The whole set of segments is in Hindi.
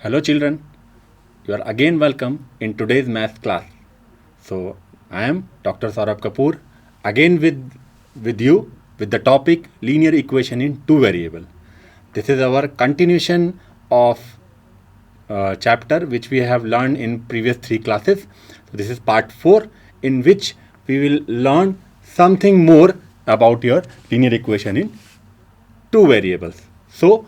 Hello children, you are again welcome in today's math class. So I am Dr. Saurabh Kapoor again with you with the topic linear equation in two variable. This is our continuation of chapter which we have learned in previous three classes. So this is part 4 in which we will learn something more about your linear equation in two variables. So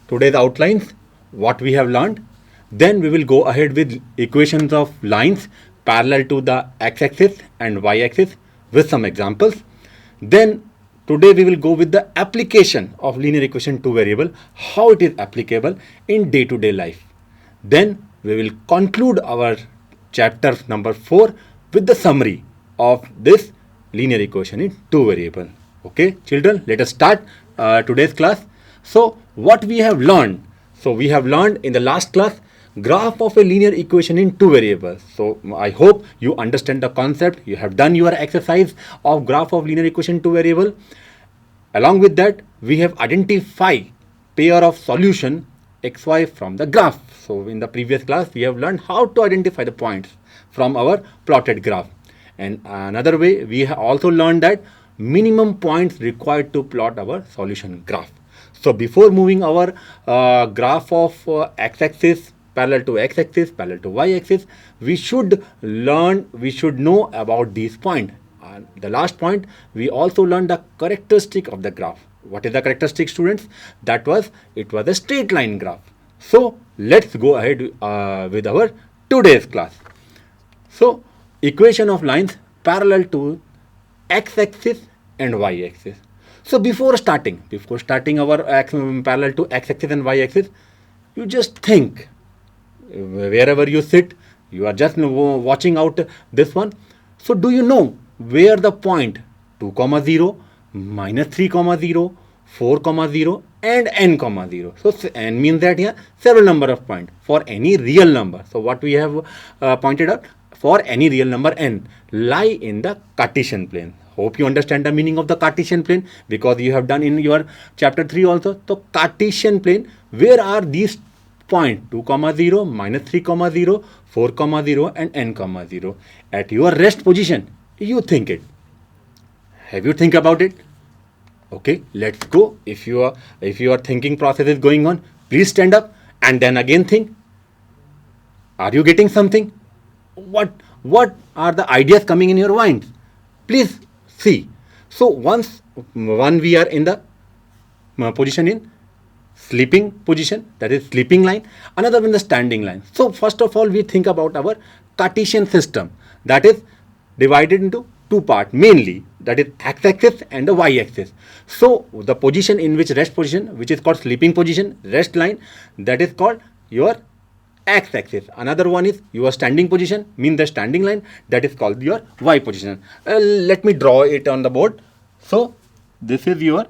today's outlines, what we have learned. Then we will go ahead with equations of lines parallel to the x-axis and y-axis with some examples. Then today we will go with the application of linear equation two variable, how it is applicable in day-to-day life. Then we will conclude our chapter number 4 with the summary of this linear equation in two variable. Okay, children, let us start today's class. So what we have learned? So we have learned in the last class graph of a linear equation in two variables. So I hope you understand the concept. You have done your exercise of graph of linear equation two variable. Along with that, we have identified pair of solution xy from the graph. So in the previous class, we have learned how to identify the points from our plotted graph. And another way, we have also learned that minimum points required to plot our solution graph. So before moving our graph of x-axis parallel to x-axis, parallel to y-axis, we should know about these points. The last point, we also learned the characteristic of the graph. What is the characteristic, students? It was a straight line graph. So let's go ahead with our today's class. So equation of lines parallel to x-axis and y-axis. So before starting our parallel to x-axis and y-axis, you just think, wherever you sit, you are just watching out this one. So do you know where the point 2, 0, minus 3, 0, 4, 0 and n, 0. So n means that here several number of points for any real number. So what we have pointed out, for any real number n lie in the Cartesian plane. Hope you understand the meaning of the Cartesian plane, because you have done in your chapter 3 also. So Cartesian plane, where are these points 2, 0, minus 3, 0, 4, 0 and n, 0 at your rest position? You think it. Have you think about it? Okay, let's go. If your thinking process is going on, please stand up and then again think. Are you getting something? What are the ideas coming in your mind? Please see. So one we are in the position in sleeping position, that is sleeping line. Another in the standing line. So first of all, we think about our Cartesian system, that is divided into two parts mainly, that is x-axis and the y-axis. So the position in which rest position, which is called sleeping position, rest line, that is called your x-axis. Another one is your standing position, mean the standing line, that is called your y position. Let me draw it on the board. So this is your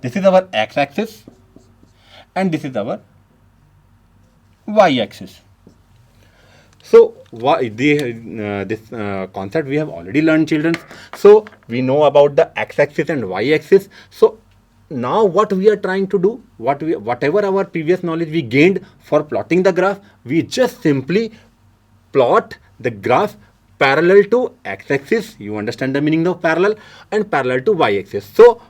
our x-axis and this is our y-axis. So this concept we have already learned, children. So we know about the x-axis and y-axis. So now what we are trying to do, whatever our previous knowledge we gained for plotting the graph, we just simply plot the graph parallel to x-axis. You understand the meaning of parallel, and parallel to y-axis. So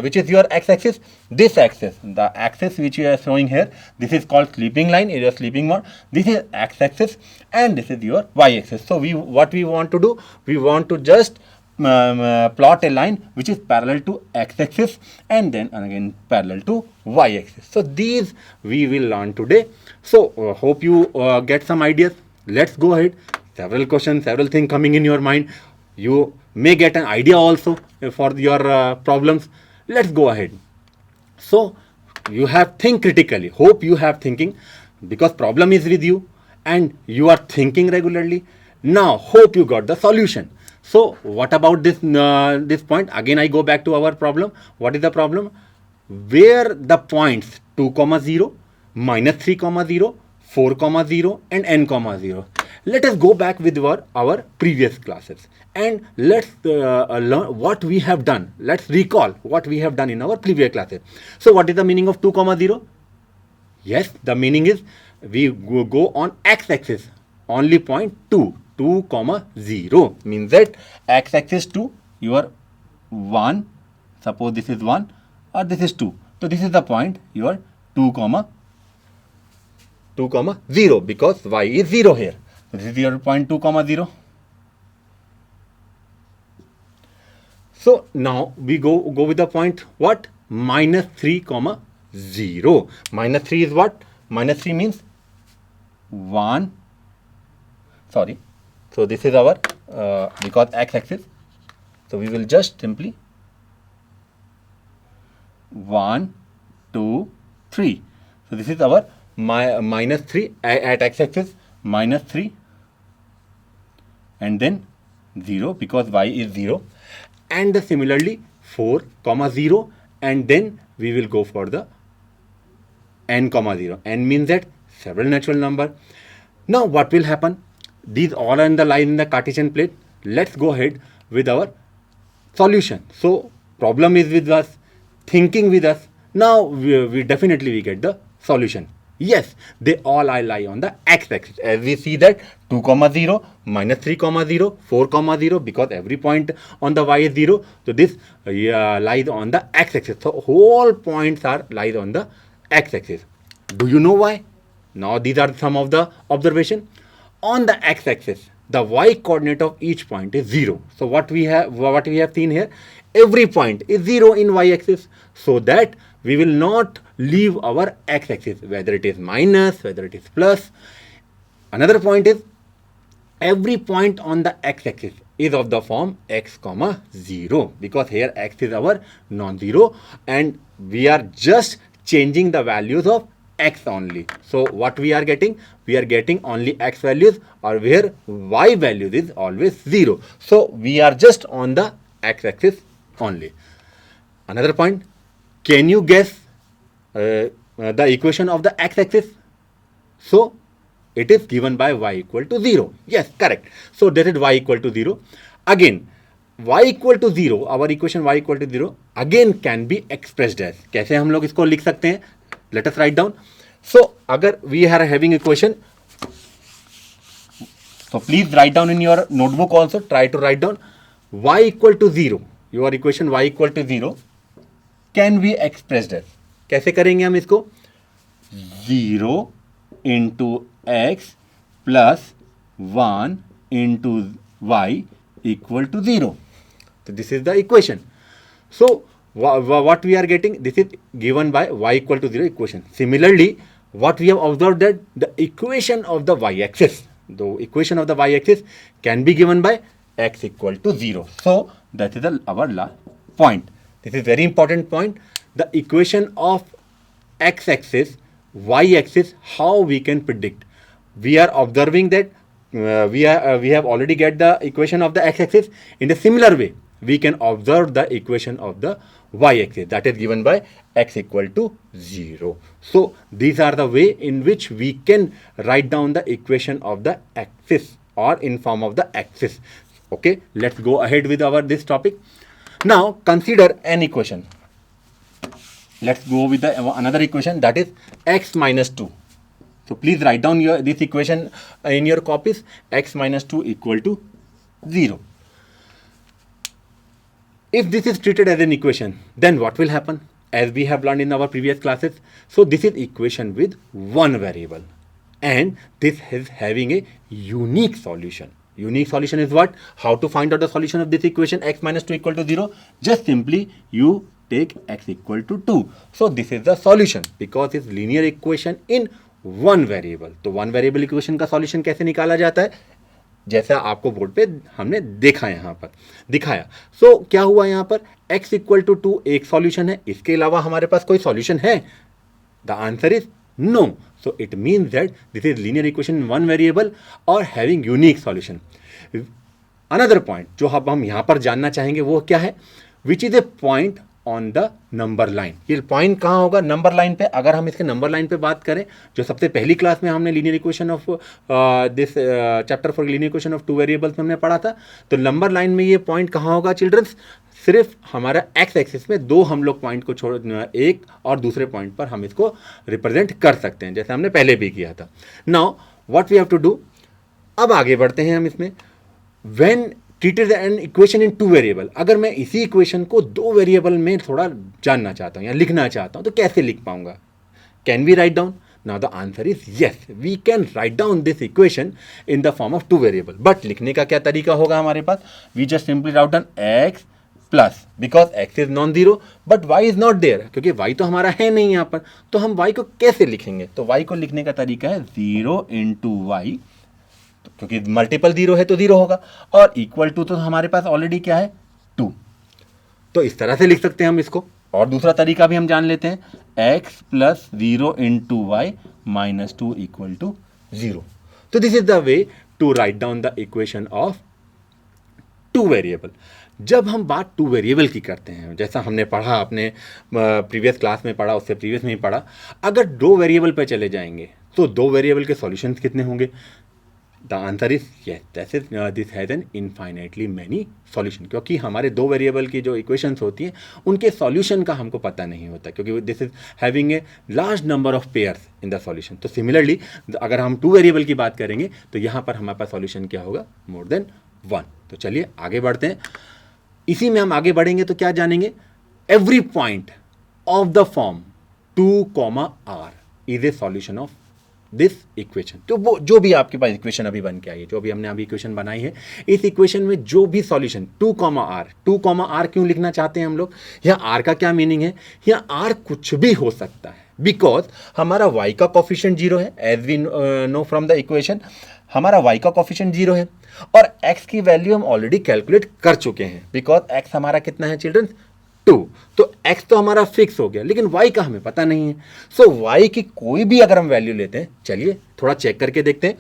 which is your x-axis? This axis, the axis which you are showing here, this is called sleeping line, is a sleeping mode. This is x-axis and this is your y-axis. So what we want to do, we want to just plot a line which is parallel to x-axis and then again parallel to y-axis. So these we will learn today. So hope you get some ideas. Let's go ahead. Several questions, several things coming in your mind. You may get an idea also for your problems. Let's go ahead. So you have think critically. Hope you have thinking, because problem is with you and you are thinking regularly. Now hope you got the solution. So what about this point? Again I go back to our problem. What is the problem? Where the points 2, 0, minus 3, 0, 4, 0 and n, 0. let us go back with our previous classes and let's learn what we have done. Let's recall what we have done in our previous classes. So what is the meaning of 2 comma 0? Yes, the meaning is we go on x-axis, only point 2 comma 0 means that x-axis to your 1, suppose this is 1 or this is 2, so this is the point your 2 comma 0 because y is 0 here. So this is your point 2 comma 0. So now we go with the point what? Minus 3 comma 0. Minus 3 is what? Minus 3 means 1. Sorry. So this is our because x-axis. So we will just simply 1, 2, 3. So this is our minus 3 at x-axis, minus 3 and then 0 because y is 0, and similarly 4 comma 0, and then we will go for the n comma 0. N means that several natural number. Now what will happen? These all are in the line in the Cartesian plate. Let's go ahead with our solution. So problem is with us, thinking with us. Now we definitely get the solution. Yes, they all lie on the x-axis. As we see that 2 comma 0, minus 3 comma 0, 4 comma 0, because every point on the y is 0. So this lies on the x-axis. So whole points are lies on the x-axis. Do you know why? Now these are some of the observation. On the x-axis, the y coordinate of each point is 0. So what we have seen here, every point is 0 in y-axis, so that we will not leave our x-axis, whether it is minus, whether it is plus. Another point is every point on the x-axis is of the form x comma 0, because here x is our non-zero and we are just changing the values of x only. So what we are getting? We are getting only x values, or where y values is always 0. So we are just on the x-axis only. Another point, can you guess the equation of the x-axis? So it is given by y equal to 0. Yes, correct. So that is y equal to 0. Again, y equal to 0, our equation y equal to 0 again can be expressed as, कैसे हम लोग इसको लिख सकते हैं? Let us write down. So अगर we are having equation, so please write down in your notebook also, try to write down y equal to 0. Your equation y equal to 0 can be expressed as, कैसे करेंगे हम इसको? 0 into x plus 1 into y equal to 0. So this is the equation. So what we are getting, this is given by y equal to 0 equation. Similarly, what we have observed that the equation of the y-axis, the equation of the y-axis can be given by x equal to 0. So that is our last point. This is very important point. The equation of x-axis, y-axis, how we can predict. We are observing that we have already get the equation of the x-axis. In a similar way, we can observe the equation of the y-axis, that is given by x equal to 0. So these are the way in which we can write down the equation of the axis or in form of the axis. Okay, let's go ahead with our this topic. Now consider an equation. Let's go with the another equation, that is x minus 2. So please write down this equation in your copies. X minus 2 equal to 0. If this is treated as an equation, then what will happen? As we have learned in our previous classes, so this is equation with one variable and this is having a unique solution. Unique solution is what? How to find out the solution of this equation x minus 2 equal to 0? Just simply you take x equal to 2. So this is the solution because it's linear equation in one variable. तो one variable equation का solution कैसे निकाला जाता है? जैसा आपको बोर्ड पे हमने देखा यहाँ पर दिखाया. सो क्या हुआ यहाँ पर? x इक्वल टू 2 एक सॉल्यूशन है, इसके अलावा हमारे पास कोई सॉल्यूशन है? The answer is no. So it means that this is linear equation in one variable और having unique solution. Another point जो हम यहाँ पर जानना चाहेंगे वो क्या है? Which is a point on the number line. ये पॉइंट कहाँ होगा? नंबर लाइन पे। अगर हम इसके नंबर लाइन पे बात करें, जो सबसे पहली क्लास में हमने linear equation of this chapter for linear equation of two variables में हमने पढ़ा था, तो नंबर लाइन में ये पॉइंट कहाँ होगा चिल्ड्रंस? सिर्फ हमारा एक्स एक्सिस में दो हम लोग पॉइंट को छोड़, एक और दूसरे पॉइंट पर हम इसको रिप्रेजेंट कर सकते हैं, जैसे हमने पहले भी किया था। Now what we have to do, अब आगे बढ़ते हैं हम इसमें। When treated an equation in two variable, अगर मैं इसी इक्वेशन को दो वेरिएबल में थोड़ा जानना चाहता हूँ या लिखना चाहता हूँ, तो कैसे लिख पाऊंगा? Can we write down? Now the answer is yes, we can write down this equation in the form of two variable. But लिखने का क्या तरीका होगा हमारे पास? We just simply write down X plus, because X is non zero but Y is not there, क्योंकि वाई तो हमारा है नहीं यहाँ पर, तो हम वाई को कैसे लिखेंगे? तो वाई को लिखने का तरीका है जीरो इंटू वाई, क्योंकि मल्टीपल जीरो है तो जीरो होगा, और इक्वल टू तो हमारे पास ऑलरेडी क्या है? टू। तो इस तरह से लिख सकते हैं हम इसको। और दूसरा तरीका भी हम जान लेते हैं, X plus zero into Y minus two equal to zero. तो this is the way to write down the equation of two variable. जब हम बात टू वेरिएबल की करते हैं, जैसा हमने पढ़ा अपने प्रीवियस क्लास में पढ़ा, उससे प्रीवियस में ही पढ़ा, अगर दो वेरिएबल पे चले जाएंगे तो दो वेरिएबल के सॉल्यूशंस कितने होंगे? The answer is yes, this has an infinitely many solution, क्योंकि हमारे दो वेरिएबल की जो इक्वेशंस होती हैं उनके सॉल्यूशन का हमको पता नहीं होता, क्योंकि this is having a large number of pairs in the solution. तो सिमिलरली अगर हम टू वेरिएबल की बात करेंगे तो यहाँ पर हमारे पास सॉल्यूशन क्या होगा? More than one. तो चलिए आगे बढ़ते हैं। इसी में हम आगे बढ़ेंगे तो क्या जानेंगे? Every point of the form 2, r is a solution of this equation. तो वो जो भी आपके पास इक्वेशन अभी बन के आई है, जो भी हमने अभी इक्वेशन बनाई है, इस इक्वेशन में जो भी सॉल्यूशन 2, r क्यों लिखना चाहते हैं हम लोग? यहाँ r का क्या मीनिंग है? यहाँ r कुछ भी हो सकता है, बिकॉज हमारा y का कोफिशिएंट जीरो है, as we know from the equation, हमारा y का कोफिशिएंट जीरो है, और x की वैल्यू हम ऑलरेडी कैलकुलेट कर चुके हैं, बिकॉज x हमारा कितना है चिल्ड्रन? 2। तो x तो हमारा फिक्स हो गया, लेकिन y का हमें पता नहीं है। सो y की कोई भी अगर हम वैल्यू लेते हैं, चलिए थोड़ा चेक करके देखते हैं।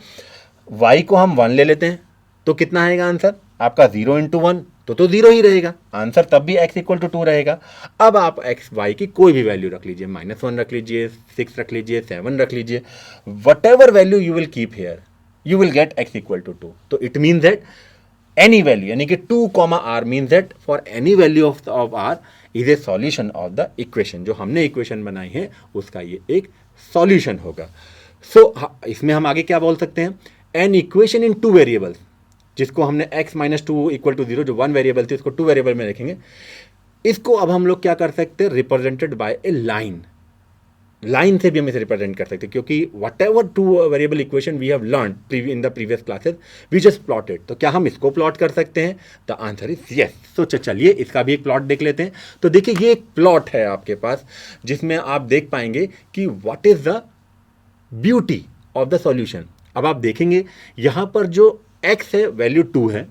y को हम 1 ले लेते हैं तो कितना आएगा आंसर आपका? 0 इंटू 1 तो 0 ही रहेगा आंसर, तब भी x इक्वल टू 2 रहेगा। अब आप x y की कोई भी वैल्यू रख लीजिए, -1 रख लीजिए, 6 रख लीजिए, 7 रख लीजिए, whatever value you will keep here, you will get x equal to 2. So it means that any value, यानी कि 2, r means that for any value of r is a solution of the equation। जो हमने इक्वेशन बनाई है उसका ये एक सॉल्यूशन होगा। सो इसमें हम आगे क्या बोल सकते हैं? An equation in two variables, जिसको हमने x minus two equal to zero, जो वन वेरिएबल थी उसको टू वेरिएबल में रखेंगे। इसको अब हम लोग क्या कर सकते हैं? Represented by a line. Line से भी हम इसे रिप्रेजेंट कर सकते हैं, क्योंकि whatever two variable equation we have learn in the previous classes we just plotted. तो क्या हम इसको प्लॉट कर सकते हैं? The answer is yes. तो चलिए इसका भी एक प्लॉट देख लेते हैं। तो देखिए ये एक प्लॉट है आपके पास, जिसमें आप देख पाएंगे कि what is the beauty of the solution. अब आप देखेंगे यहाँ पर जो x है वैल्यू 2 है।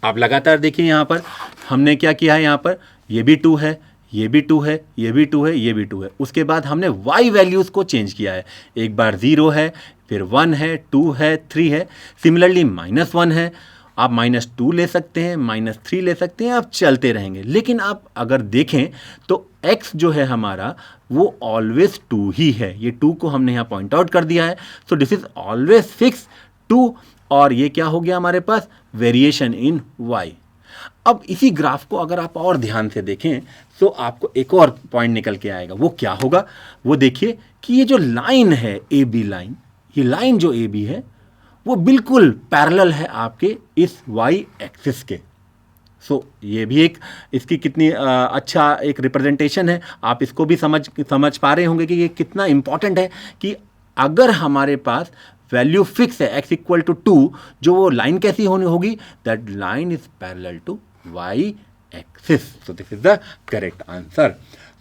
आप लगातार देखिए यहाँ पर हमने क्या किया है, यहाँ पर ये भी 2 है, ये भी 2 है, ये भी 2 है, ये भी 2 है। उसके बाद हमने y वैल्यूज़ को चेंज किया है। एक बार 0 है, फिर 1 है, 2 है, 3 है। सिमिलरली -1 है, आप -2 ले सकते हैं, -3 ले सकते हैं, आप चलते रहेंगे। लेकिन आप अगर देखें तो x जो है हमारा वो ऑलवेज 2 ही है। ये 2 को हमने यहाँ पॉइंट आउट कर दिया है। सो दिस इज ऑलवेज फिक्स 2, और ये क्या हो गया हमारे पास? Variation in y। अब इसी ग्राफ को अगर आप और ध्यान से देखें तो आपको एक और पॉइंट निकल के आएगा। वो क्या होगा? वो देखिए कि ये जो लाइन है ए बी लाइन, ये लाइन जो ए बी है वो बिल्कुल पैरेलल है आपके इस वाई एक्सिस के। सो ये भी एक इसकी कितनी अच्छा एक रिप्रेजेंटेशन है। आप इसको भी समझ पा रहे होंगे कि ये कितना इंपॉर्टेंट है कि अगर हमारे पास वैल्यू फिक्स है x इक्वल टू 2, जो वो लाइन कैसी होनी होगी? That line is parallel to y axis. So this is the correct answer.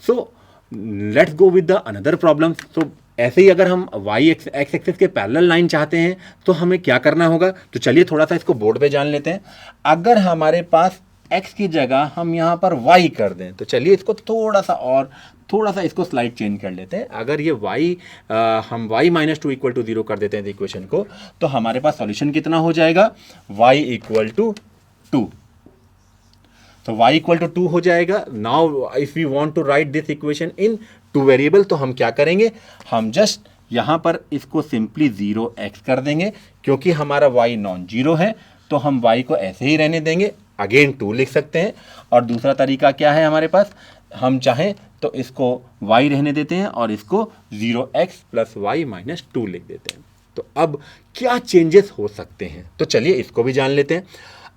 So let's go with the another problem. So ऐसे ही अगर हम y एक्स एक्सिस के पैरेलल लाइन चाहते हैं तो हमें क्या करना होगा? तो चलिए थोड़ा सा इसको बोर्ड पे जान लेते हैं। अगर हमारे पास x की जगह हम यहाँ पर y कर दें, तो चलिए इसको थोड़ा सा इसको स्लाइड चेंज कर लेते हैं। अगर ये हम y माइनस 2 इक्वल टू 0 कर देते हैं इक्वेशन को, तो हमारे पास सॉल्यूशन कितना हो जाएगा? y equal to 2। तो y इक्वल टू 2 हो जाएगा। Now if we want to write this equation in 2 variable, तो हम क्या करेंगे, हम जस्ट यहाँ पर इसको सिंपली 0x कर देंगे, क्योंकि हमारा y नॉन जीरो है तो हम y को ऐसे ही रहने देंगे, अगेन 2 लिख सकते हैं। और दूसरा तरीका क्या है हमारे पास, हम चाहें तो इसको y रहने देते हैं और इसको 0x प्लस वाई माइनस 2 लिख देते हैं। तो अब क्या चेंजेस हो सकते हैं, तो चलिए इसको भी जान लेते हैं।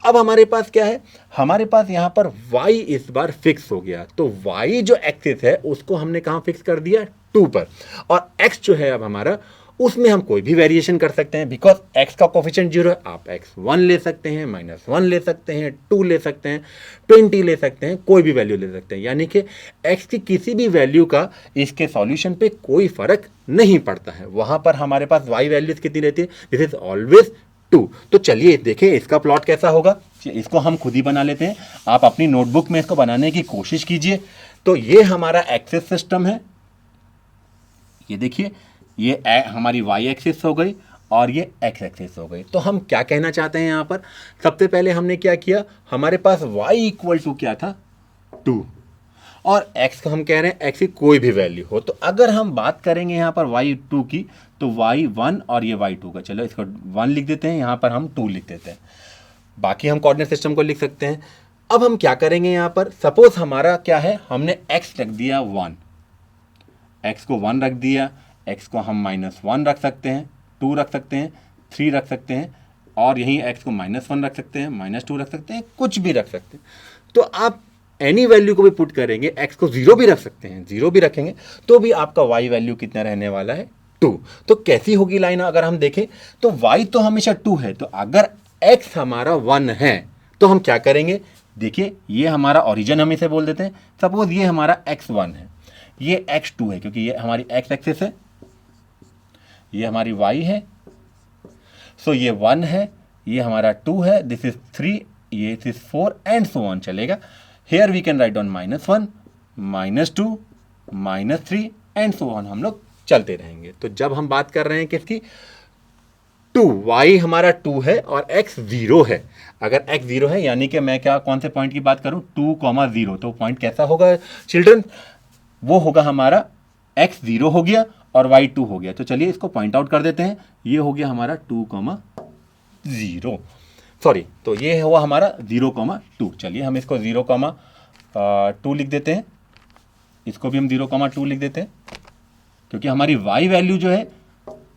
अब हमारे पास क्या है, हमारे पास यहाँ पर y इस बार फिक्स हो गया, तो y जो एक्सिस है उसको हमने कहाँ फिक्स कर दिया, 2 पर, और x जो है अब हमारा, उसमें हम कोई भी वेरिएशन कर सकते हैं, बिकॉज x का कोफिशिएंट 0 है। आप x 1 ले सकते हैं, -1 ले सकते हैं, 2 ले सकते हैं, 20 ले सकते हैं, कोई भी वैल्यू ले सकते हैं, यानी कि x की किसी भी वैल्यू का इसके सॉल्यूशन पे कोई फर्क नहीं पड़ता है। वहां पर हमारे पास y वैल्यूज कितनी रहती है, दिस इज ऑलवेज 2। तो चलिए देखें इसका प्लॉट कैसा होगा, इसको हम खुद ही बना लेते हैं। आप अपनी नोटबुक में इसको बनाने की कोशिश कीजिए। तो ये हमारा एक्सिस सिस्टम है, ये देखिए, ये हमारी y एक्सिस हो गई और ये x एक्सिस हो गई। तो हम क्या कहना चाहते हैं यहाँ पर, सबसे पहले हमने क्या किया, हमारे पास y इक्वल टू क्या था, 2, और x को हम कह रहे हैं x की कोई भी वैल्यू हो। तो अगर हम बात करेंगे यहाँ पर y2 की, तो y1 और ये y2 का, चलो इसको 1 लिख देते हैं, यहाँ पर हम 2 लिख देते हैं, बाकी हम कोऑर्डिनेट सिस्टम को लिख सकते हैं। अब हम क्या करेंगे यहाँ पर, सपोज हमारा क्या है, हमने x रख दिया 1, x को 1 रख दिया, x को हम -1 रख सकते हैं, 2 रख सकते हैं, 3 रख सकते हैं, और यहीं x को -1 रख सकते हैं, -2 रख सकते हैं, कुछ भी रख सकते हैं। तो आप एनी वैल्यू को भी पुट करेंगे, x को 0 भी रख सकते हैं, 0 भी रखेंगे तो भी आपका y वैल्यू कितना रहने वाला है, 2। तो कैसी होगी लाइन अगर हम देखें, तो y तो हमेशा 2 है, तो अगर x हमारा 1 है तो हम क्या करेंगे, देखिए ये हमारा ओरिजिन हम इसे बोल देते हैं। सपोज ये हमारा x1 है, ये x2 है, क्योंकि ये हमारी x एक्सिस है, ये हमारी y है, सो ये 1 है, ये हमारा 2 है, दिस इज 3, ये this is 4 and so on चलेगा। Here we can write down -1, -2, -3 and so on, हम लोग चलते रहेंगे। तो जब हम बात कर रहे हैं किसकी, 2, y हमारा 2 है और x 0 है। अगर x 0 है यानी कि मैं क्या, कौन से पॉइंट की बात करूं, 2,0, तो पॉइंट कैसा होगा चिल्ड्रन, वो होगा हमारा x 0 हो गया और y 2 हो गया। तो चलिए इसको पॉइंट आउट कर देते हैं, ये हो गया हमारा 2,0, सॉरी, तो ये हुआ हमारा 0,2। चलिए हम इसको 0,2 लिख देते हैं, इसको भी हम 0,2 लिख देते हैं, क्योंकि हमारी y वैल्यू जो है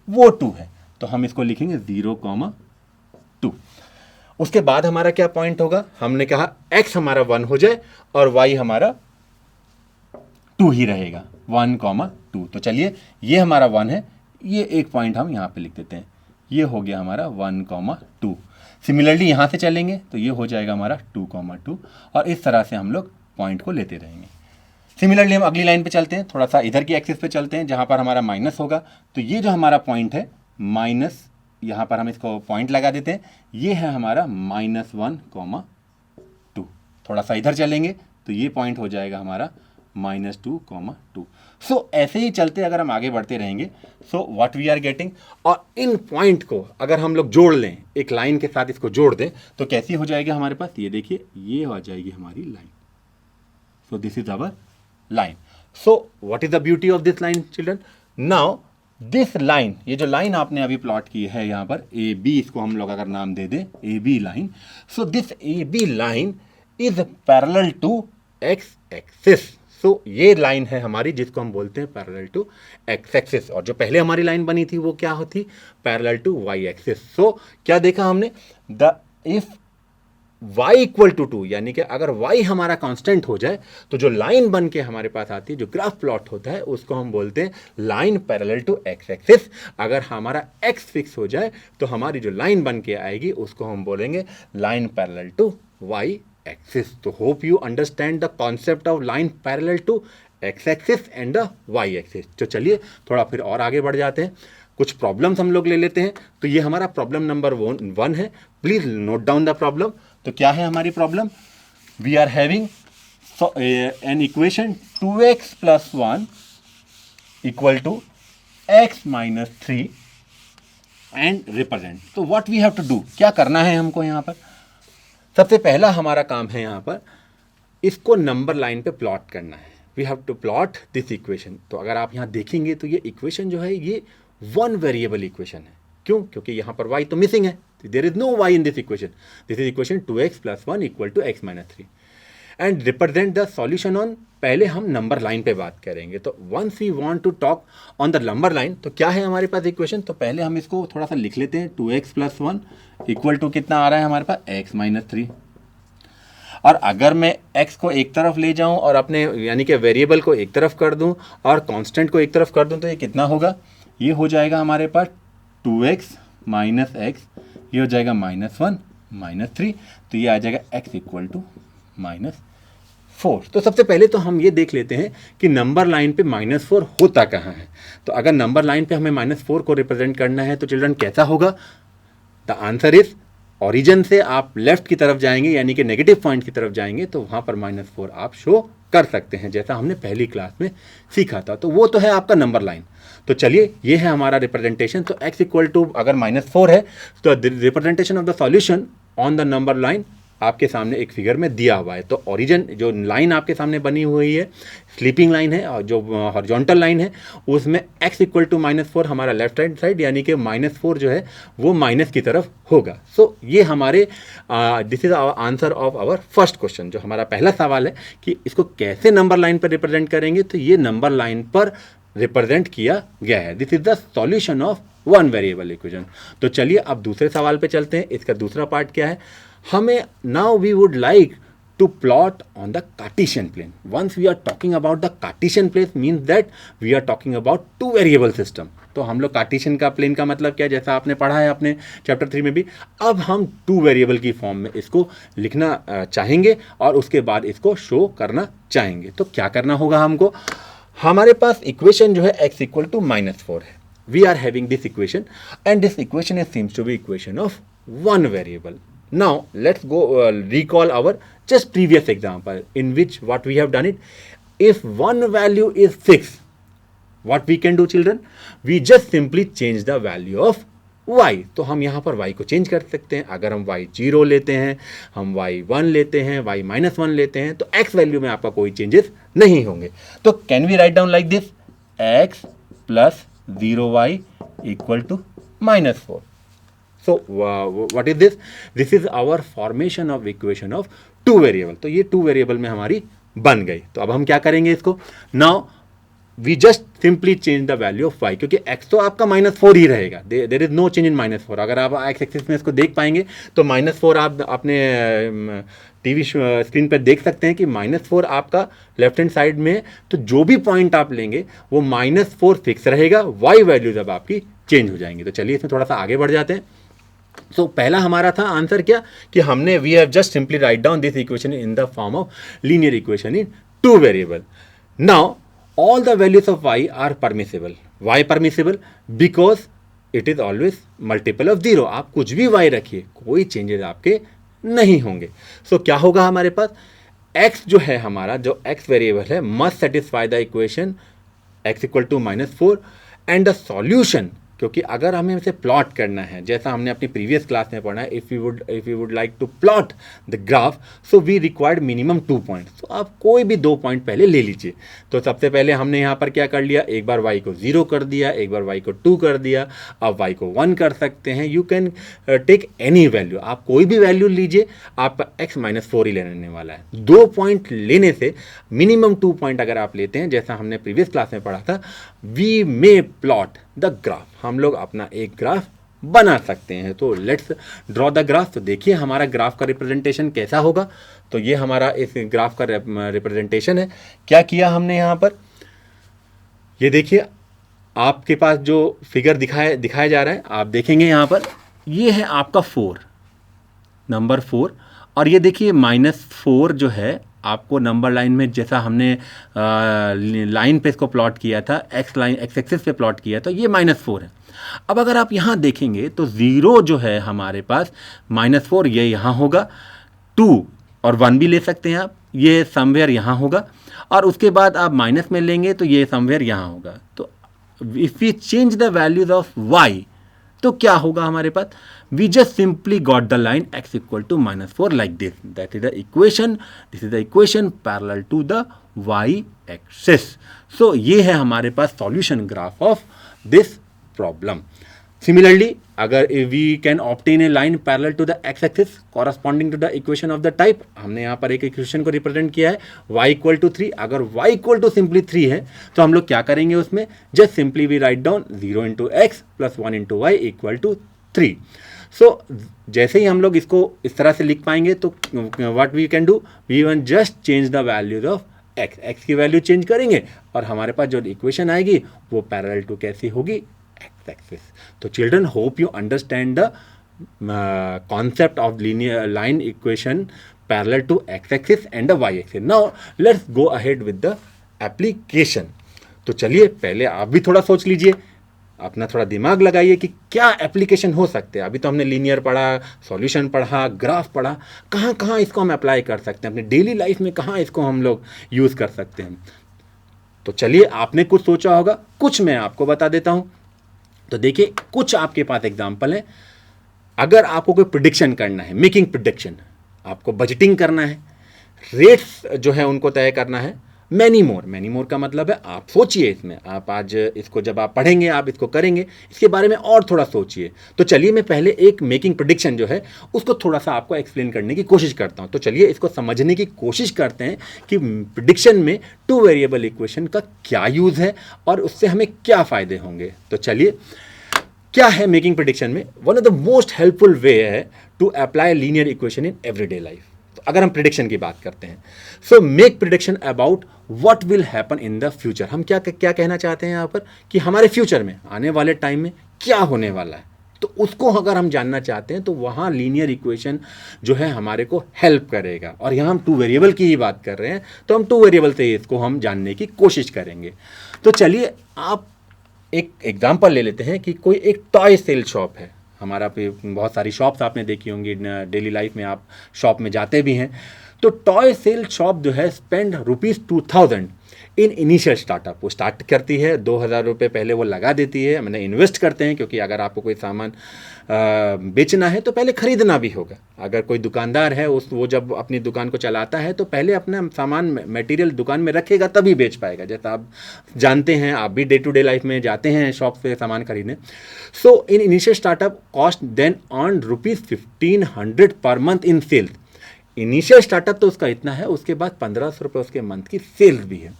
वो 2 है, तो हम इसको लिखेंगे 0,2। उसके बाद हमारा क्या पॉइंट होगा, हमने कहा x हमारा 1 हो जाए और y हमारा 2 ही रहेगा, 1,2। तो चलिए ये हमारा 1 है, ये एक पॉइंट हम यहाँ पे लिख देते हैं, ये हो गया हमारा 1,2। सिमिलरली यहाँ से चलेंगे तो ये हो जाएगा हमारा 2,2, और इस तरह से हम लोग पॉइंट को लेते रहेंगे। सिमिलरली हम अगली लाइन पे चलते हैं, थोड़ा सा इधर की एक्सिस पे चलते हैं, जहाँ पर हमारा माइनस होगा। तो ये जो हमारा पॉइंट है माइनस, यहाँ पर हम इसको पॉइंट लगा देते हैं, ये है हमारा -1,2। थोड़ा सा इधर चलेंगे तो ये पॉइंट हो जाएगा हमारा -2,2। सो ऐसे ही चलते अगर हम आगे बढ़ते रहेंगे, so what we are getting, और इन पॉइंट को अगर हम लोग जोड़ लें, एक लाइन के साथ इसको जोड़ दें, तो कैसी हो जाएगी हमारे पास, ये देखिए ये हो जाएगी हमारी लाइन। So this is our line. So what is the beauty of this line children? Now this line, ये जो लाइन आपने अभी प्लॉट की है यहाँ पर ए बी, इसको हम लोग अगर नाम दे दें A B line, so this A B line is parallel to x axis. So ये लाइन है हमारी जिसको हम बोलते हैं पैरेलल टू एक्स एक्सिस, और जो पहले हमारी लाइन बनी थी वो क्या होती, पैरेलल टू वाई एक्सिस। सो क्या देखा हमने, the if y equal to 2, यानी कि अगर y हमारा कांस्टेंट हो जाए तो जो लाइन बन के हमारे पास आती है, जो ग्राफ प्लॉट होता है, उसको हम बोलते हैं line parallel to x axis. अगर हमारा x फिक्स हो जाए तो हमारी जो लाइन बन के आएगी उसको हम बोलेंगे line parallel to y axis. तो hope you understand the concept of line parallel to x axis and the y axis. तो चलिए थोड़ा फिर और आगे बढ़ जाते हैं, कुछ प्रॉब्लम्स हम लोग ले लेते हैं। तो ये हमारा प्रॉब्लम नंबर 1 है, please note down the problem. तो क्या है हमारी problem, we are having an equation 2x + 1 equal to x - 3 and represent. तो what we have to do, क्या करना है हमको यहाँ पर, सबसे पहला हमारा काम है यहाँ पर इसको नंबर लाइन पे प्लॉट करना है। We have to plot this equation. तो अगर आप यहाँ देखेंगे तो ये इक्वेशन जो है ये वन वेरिएबल इक्वेशन है। क्यों? क्योंकि यहाँ पर y तो मिसिंग है, there is no y in this equation. This is equation 2x + 1 = x - 3 and represent the solution on, पहले हम नंबर लाइन पे बात करेंगे। तो once we want to talk on the number line, तो क्या है हमारे पास इक्वेशन, तो पहले हम इसको थोड़ा सा लिख लेते हैं। 2x + 1 = कितना आ रहा है हमारे पास, x - 3। और अगर मैं x को एक तरफ ले जाऊं और अपने यानी कि वेरिएबल को एक तरफ कर दूं और कांस्टेंट को एक तरफ कर दूं, तो ये कितना होगा, ये हो जाएगा हमारे पास 2x - x, ये हो जाएगा -1 - 3, तो ये आ जाएगा x = -4। तो सबसे पहले तो हम ये देख लेते हैं कि नंबर लाइन पे -4 होता कहाँ है। तो अगर नंबर लाइन पे हमें -4 को रिप्रेजेंट करना है तो चिल्ड्रन कैसा होगा, द आंसर इज, ओरिजिन से आप लेफ्ट की तरफ जाएंगे यानी कि नेगेटिव पॉइंट की तरफ जाएंगे तो वहाँ पर -4 आप शो कर सकते हैं, जैसा हमने पहली क्लास में सीखा था। तो वो तो है आपका नंबर लाइन। तो चलिए ये है हमारा रिप्रेजेंटेशन। तो x = अगर -4 है तो representation of the solution on the number line आपके सामने एक फिगर में दिया हुआ है। तो ओरिजिन जो लाइन आपके सामने बनी हुई है, स्लीपिंग लाइन है, और जो हॉरिजॉन्टल लाइन है उसमें x = -4 हमारा लेफ्ट हैंड साइड यानी कि -4 जो है वो माइनस की तरफ होगा। सो ये हमारे this is our answer of our first question. जो हमारा पहला सवाल है कि इसको कैसे नंबर लाइन पर रिप्रेजेंट करेंगे, तो ये नंबर लाइन पर रिप्रेजेंट किया गया है। This is the solution of one variable equation. तो चलिए अब दूसरे सवाल पे चलते हैं। इसका दूसरा पार्ट क्या है, हमें now we would like to plot on the Cartesian plane. Once we are talking about the Cartesian plane means that we are talking about two variable system. तो हम लोग कार्टेशियन का प्लेन का मतलब क्या है, जैसा आपने पढ़ा है अपने चैप्टर 3 में भी। अब हम टू वेरिएबल की फॉर्म में इसको लिखना चाहेंगे और उसके बाद इसको शो करना चाहेंगे। तो क्या करना होगा हमको, हमारे पास इक्वेशन जो है x = -4 है। We are having this equation and this equation is seems to be equation of one variable. Now let's go recall our just previous example in which what we have done it. If one value is fixed, what we can do children, we just simply change the value of y. तो हम यहाँ पर y को चेंज कर सकते हैं। अगर हम y 0 लेते हैं, हम y 1 लेते हैं, y -1 लेते हैं, तो x वैल्यू में आपका कोई चेंजेस नहीं होंगे। तो can we write down like this, x + 0y = -4. So what is this? This is our formation of equation of two variable. तो ये two variable में हमारी बन गई। तो अब हम क्या करेंगे इसको, now we just simply change the value of y, क्योंकि x तो आपका -4 ही रहेगा। there is no change in -4। अगर आप x एक्सिस में इसको देख पाएंगे तो -4 आप अपने टीवी स्क्रीन पर देख सकते हैं कि -4 आपका लेफ्ट हैंड साइड में है। तो जो भी पॉइंट आप लेंगे वो -4 फिक्स रहेगा, y वैल्यूज अब आपकी चेंज हो जाएंगी। तो चलिए इसमें थोड़ा सा आगे बढ़ जाते हैं। सो पहला हमारा था आंसर क्या, कि हमने we have just simply write down this equation in the form of linear equation in two variable. Now all the values of y are permissible. y permissible because it is always multiple of 0। आप कुछ भी y रखिए, कोई चेंजेस आपके नहीं होंगे। सो क्या होगा हमारे पास, x जो है हमारा, जो x वेरिएबल है, must satisfy the equation x = -4 and the solution. क्योंकि अगर हमें इसे प्लॉट करना है, जैसा हमने अपनी प्रीवियस क्लास में पढ़ा है, if you would like to plot the graph, so we required minimum 2 points. तो आप कोई भी 2 पॉइंट पहले ले लीजिए। तो सबसे पहले हमने यहाँ पर क्या कर लिया, एक बार y को 0 कर दिया, एक बार y को 2 कर दिया, अब y को 1 कर सकते हैं। You can take any value, आप कोई भी वैल्यू लीजिए, आपका x -4 ही लेने वाला है। 2 पॉइंट लेने से मिनिमम 2 पॉइंट अगर आप लेते हैं, जैसा हमने प्रीवियस क्लास में पढ़ा था, we may plot the graph, हम लोग अपना एक ग्राफ बना सकते हैं। तो लेट्स ड्रॉ द ग्राफ। तो देखिए हमारा ग्राफ का रिप्रेजेंटेशन कैसा होगा। तो ये हमारा इस ग्राफ का रिप्रेजेंटेशन है। क्या किया हमने यहाँ पर, ये देखिए आपके पास जो फिगर दिखाया जा रहा है, आप देखेंगे यहाँ पर, ये है आपका 4, नंबर 4, और ये देखिए -4 जो है आपको नंबर लाइन में, जैसा हमने लाइन पे इसको प्लॉट किया था, x एक्सिस पे प्लॉट किया था, ये -4 है। अब अगर आप यहाँ देखेंगे तो 0 जो है हमारे पास, -4 ये यहाँ होगा, 2 और 1 भी ले सकते हैं आप, ये समवेयर यहाँ होगा, और उसके बाद आप माइनस में लेंगे तो ये समवेयर यहाँ होगा। तो if we change the values of y, तो क्या होगा हमारे पास, we just simply got the line x equal to -4 like this, that is the equation, this is the equation parallel to the y axis. So ये है हमारे पास solution graph of this problem. Similarly अगर we can obtain a line parallel to the x axis corresponding to the equation of the type, हमने यहाँ पर एक इक्वेशन को रिप्रेजेंट किया है y इक्वल टू 3. अगर y इक्वल टू सिंपली 3 है तो हम लोग क्या करेंगे उसमें, just simply we write down 0 into x plus 1 into y equal to 3. So जैसे ही हम लोग इसको इस तरह से लिख पाएंगे तो what we can do, we one just change the values of x की वैल्यू चेंज करेंगे और हमारे पास जो इक्वेशन आएगी वो पैरेलल टू कैसी होगी, x एक्सिस. तो children, hope you understand the concept of linear line equation parallel to x-axis and the y-axis. Now let's go ahead with the application. तो चलिए पहले आप भी थोड़ा सोच लीजिए, अपना थोड़ा दिमाग लगाइए कि क्या एप्लीकेशन हो सकते हैं. अभी तो हमने लीनियर पढ़ा, सॉल्यूशन पढ़ा, ग्राफ पढ़ा, कहाँ कहाँ इसको हम अप्लाई कर सकते हैं अपनी डेली लाइफ में, कहाँ इसको हम लोग यूज़ कर सकते हैं. तो चलिए, आपने कुछ सोचा होगा, कुछ मैं आपको बता देता हूँ. तो देखिए, कुछ आपके पास एग्जाम्पल है. अगर आपको कोई प्रिडिक्शन करना है, मेकिंग प्रिडिक्शन, आपको बजटिंग करना है, रेट्स जो है उनको तय करना है, मैनी मोर का मतलब है आप सोचिए इसमें, आप आज इसको जब आप पढ़ेंगे आप इसको करेंगे, इसके बारे में और थोड़ा सोचिए. तो चलिए मैं पहले एक मेकिंग प्रिडिक्शन जो है उसको थोड़ा सा आपको एक्सप्लेन करने की कोशिश करता हूँ. तो चलिए इसको समझने की कोशिश करते हैं कि प्रिडिक्शन में टू वेरिएबल इक्वेशन का क्या यूज़ है और उससे हमें क्या फ़ायदे होंगे. तो चलिए, क्या है मेकिंग प्रिडिक्शन में, one of the most helpful way है to apply linear equation in everyday life. तो अगर हम प्रिडिक्शन की बात करते हैं, so make prediction about what will happen in the future. हम क्या क्या कहना चाहते हैं यहाँ पर कि हमारे फ्यूचर में, आने वाले टाइम में क्या होने वाला है. तो उसको अगर हम जानना चाहते हैं तो वहाँ लीनियर इक्वेशन जो है हमारे को हेल्प करेगा. और यहाँ हम टू वेरिएबल की ही बात कर रहे हैं तो हम टू वेरिएबल से इसको हम जानने की कोशिश करेंगे. तो चलिए, आप एक एग्जाम्पल ले लेते हैं कि कोई एक टॉय सेल शॉप है. हमारा पे बहुत सारी शॉप्स आपने देखी होंगी, डेली लाइफ में आप शॉप में जाते भी हैं. तो टॉय सेल शॉप जो है स्पेंड ₹2000 इन इनिशियल स्टार्टअप. वो स्टार्ट करती है, 2000 रुपये पहले वो लगा देती है, मैंने इन्वेस्ट करते हैं, क्योंकि अगर आपको कोई सामान बेचना है तो पहले ख़रीदना भी होगा. अगर कोई दुकानदार है वो जब अपनी दुकान को चलाता है तो पहले अपना सामान मटेरियल दुकान में रखेगा तभी बेच पाएगा. जैसा आप जानते हैं, आप भी डे टू डे लाइफ में जाते हैं शॉप पे सामान खरीदने. So in initial startup cost then earn ₹1500 per month in sales. Initial startup तो उसका इतना है, उसके बाद 1500 रुपये उसके मंथ की सेल्स भी है.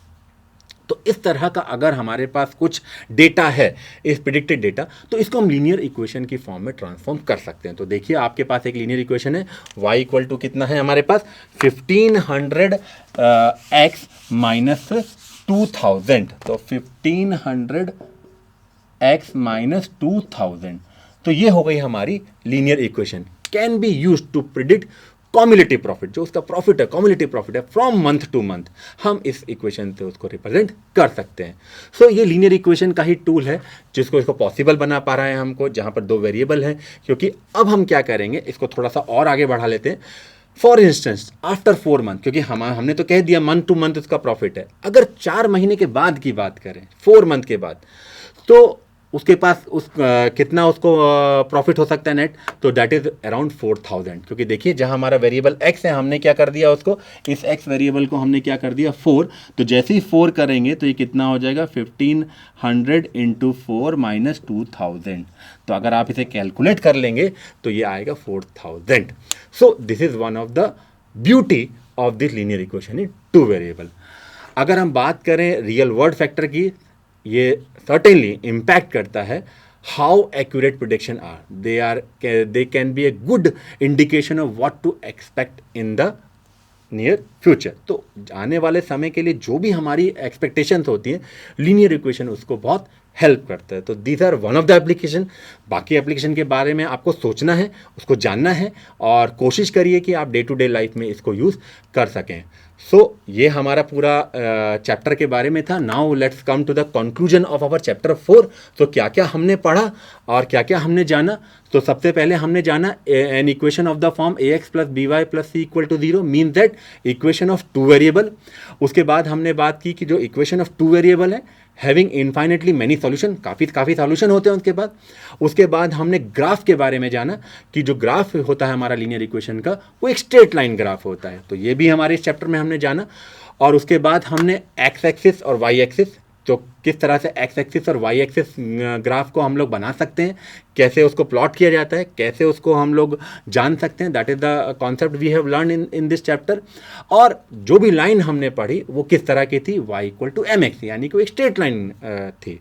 तो इस तरह का अगर हमारे पास कुछ डेटा है, इस प्रिडिक्टेड डेटा, तो इसको हम लीनियर इक्वेशन की फॉर्म में ट्रांसफॉर्म कर सकते हैं. तो देखिए, आपके पास एक लीनियर इक्वेशन है, y इक्वल टू कितना है हमारे पास, 1500 x माइनस 2000. तो 1500 x माइनस 2000, तो ये हो गई हमारी linear equation. Can be use to predict cumulative profit, जो उसका प्रॉफिट है, कॉम्युलेटिव प्रॉफिट है फ्रॉम मंथ टू मंथ, हम इस इक्वेशन से उसको रिप्रेजेंट कर सकते हैं. सो ये लीनियर इक्वेशन का ही टूल है जिसको इसको पॉसिबल बना पा रहा है हमको, जहाँ पर दो वेरिएबल हैं. क्योंकि अब हम क्या करेंगे, इसको थोड़ा सा और आगे बढ़ा लेते हैं. फॉर इंस्टेंस आफ्टर 4 मंथ, क्योंकि हमने तो कह दिया मंथ टू मंथ उसका प्रॉफिट है. अगर 4 महीने के बाद की बात करें, 4 मंथ के बाद, तो उसके पास कितना उसको प्रॉफिट हो सकता है नेट, तो दैट इज अराउंड 4000. क्योंकि देखिए, जहाँ हमारा वेरिएबल x है, हमने क्या कर दिया उसको, इस x वेरिएबल को हमने क्या कर दिया 4. तो जैसे ही 4 करेंगे तो ये कितना हो जाएगा, 1500 इंटू 4 माइनस 2000. तो अगर आप इसे कैलकुलेट कर लेंगे तो ये आएगा 4000. सो this is one of the beauty of this linear equation in two variable. अगर हम बात करें रियल वर्ड फैक्टर की, ये सर्टेनली इम्पैक्ट करता है how accurate prediction are. They can be a good indication of what to expect in the near future. तो आने वाले समय के लिए जो भी हमारी एक्सपेक्टेशंस होती हैं, लीनियर इक्वेशन उसको बहुत हेल्प करता है. तो these are one of the application. बाकी एप्लीकेशन के बारे में आपको सोचना है, उसको जानना है, और कोशिश करिए कि आप डे टू डे लाइफ में इसको यूज़ कर सकें. सो ये हमारा पूरा चैप्टर के बारे में था. Now let's come to the conclusion of our chapter 4. तो क्या क्या हमने पढ़ा और क्या क्या हमने जाना. तो सबसे पहले हमने जाना an equation of the form ax plus by plus c equal to 0 mean that equation equation of two variable. उसके बाद हमने बात की कि जो इक्वेशन ऑफ टू वेरिएबल है हैविंग इन्फाइनेटली मैनी सॉल्यूशन, काफ़ी सॉल्यूशन होते हैं उसके बाद हमने ग्राफ के बारे में जाना कि जो ग्राफ होता है हमारा लीनियर इक्वेशन का वो एक स्ट्रेट लाइन ग्राफ होता है, तो ये भी हमारे इस चैप्टर में हमने जाना। और उसके बाद हमने एक्स एक्सिस और वाई एक्सिस, तो किस तरह से एक्स एक्सिस और वाई एक्सिस ग्राफ को हम लोग बना सकते हैं, कैसे उसको प्लॉट किया जाता है, कैसे उसको हम लोग जान सकते हैं, that is the concept we have learn in this chapter. और जो भी लाइन हमने पढ़ी वो किस तरह की थी, y equal to m x, यानी कि वो एक स्ट्रेट लाइन थी।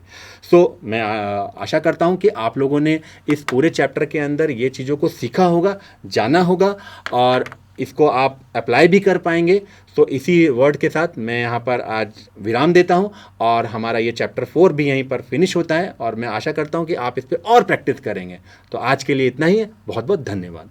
सो मैं आशा करता हूँ कि आप लोगों ने इस पूरे चैप्टर के अंदर ये चीज़ों को सीखा होगा, जाना होगा और इसको आप अप्लाई भी कर पाएंगे। तो इसी वर्ड के साथ मैं यहाँ पर आज विराम देता हूँ और हमारा ये चैप्टर 4 भी यहीं पर फिनिश होता है और मैं आशा करता हूँ कि आप इस पर और प्रैक्टिस करेंगे। तो आज के लिए इतना ही है, बहुत बहुत धन्यवाद।